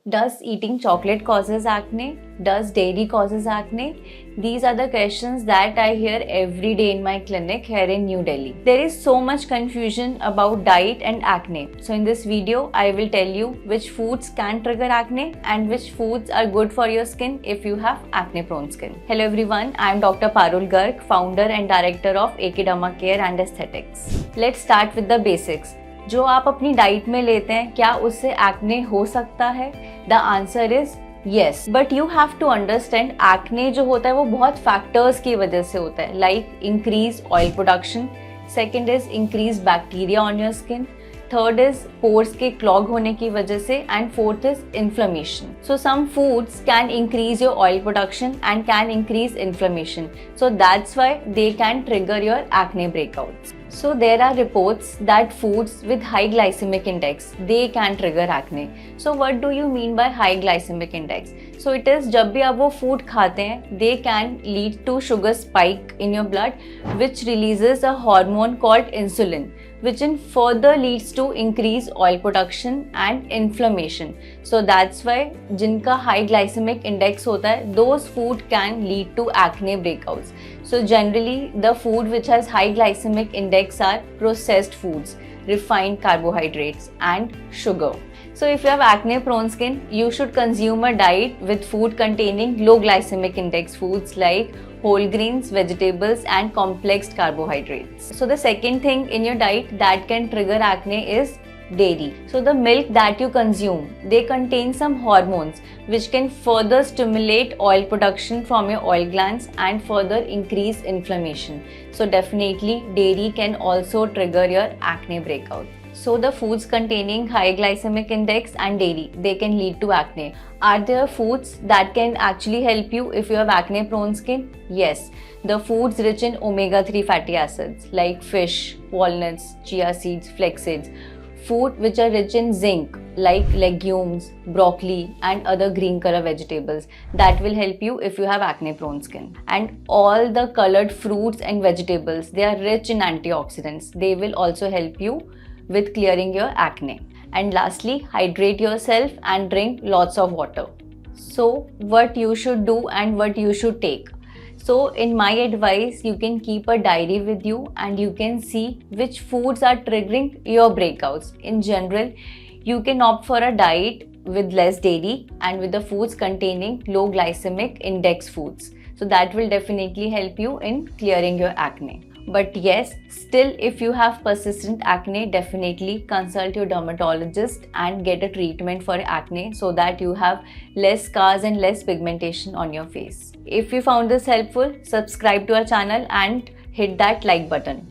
Does eating chocolate causes acne? Does dairy causes acne? These are the questions that I hear every day in my clinic here in New Delhi. There is so much confusion about diet and acne. So in this video, I will tell you which foods can trigger acne and which foods are good for your skin if you have acne prone skin. Hello everyone, I am Dr. Parul Garg, founder and director of AK Derma Care and Aesthetics. Let's start with the basics. जो आप अपनी diet में लेते हैं क्या उससे acne हो सकता है? The answer is yes, but you have to understand acne जो होता है वो बहुत फैक्टर्स की वजह से होता है, like increase oil production, second is increase bacteria on your skin, third is pores के क्लॉग होने की वजह से, and fourth is inflammation. So some foods can increase your oil production and can increase inflammation, so that's why they can trigger your acne breakouts. So there are reports that foods with high glycemic index, they can trigger acne. So what do you mean by high glycemic index? So it is जब भी आप वो food खाते हैं, they can lead to sugar spike in your blood, which releases a hormone called insulin, which in further leads to increase oil production and inflammation. So that's why जिनका high glycemic index होता है, those food can lead to acne breakouts. So generally the food which has high glycemic index are processed foods, refined carbohydrates and sugar. So if you have acne prone skin, you should consume a diet with food containing low glycemic index foods like whole grains, vegetables and complex carbohydrates. So the second thing in your diet that can trigger acne is dairy. So the milk that you consume, they contain some hormones which can further stimulate oil production from your oil glands and further increase inflammation. So definitely dairy can also trigger your acne breakout. So the foods containing high glycemic index and dairy, they can lead to acne. Are there foods that can actually help you if you have acne prone skin? Yes, the foods rich in omega-3 fatty acids like fish, walnuts, chia seeds, flax seeds. Food which are rich in zinc like legumes, broccoli and other green color vegetables, that will help you if you have acne prone skin. And all the colored fruits and vegetables, they are rich in antioxidants. They will also help you with clearing your acne. And lastly, hydrate yourself and drink lots of water. So what you should do and what you should take. So in my advice, you can keep a diary with you and you can see which foods are triggering your breakouts. In general, you can opt for a diet with less dairy and with the foods containing low glycemic index foods. So that will definitely help you in clearing your acne. But yes, still if you have persistent acne, definitely consult your dermatologist and get a treatment for acne so that you have less scars and less pigmentation on your face. If you found this helpful, subscribe to our channel and hit that like button.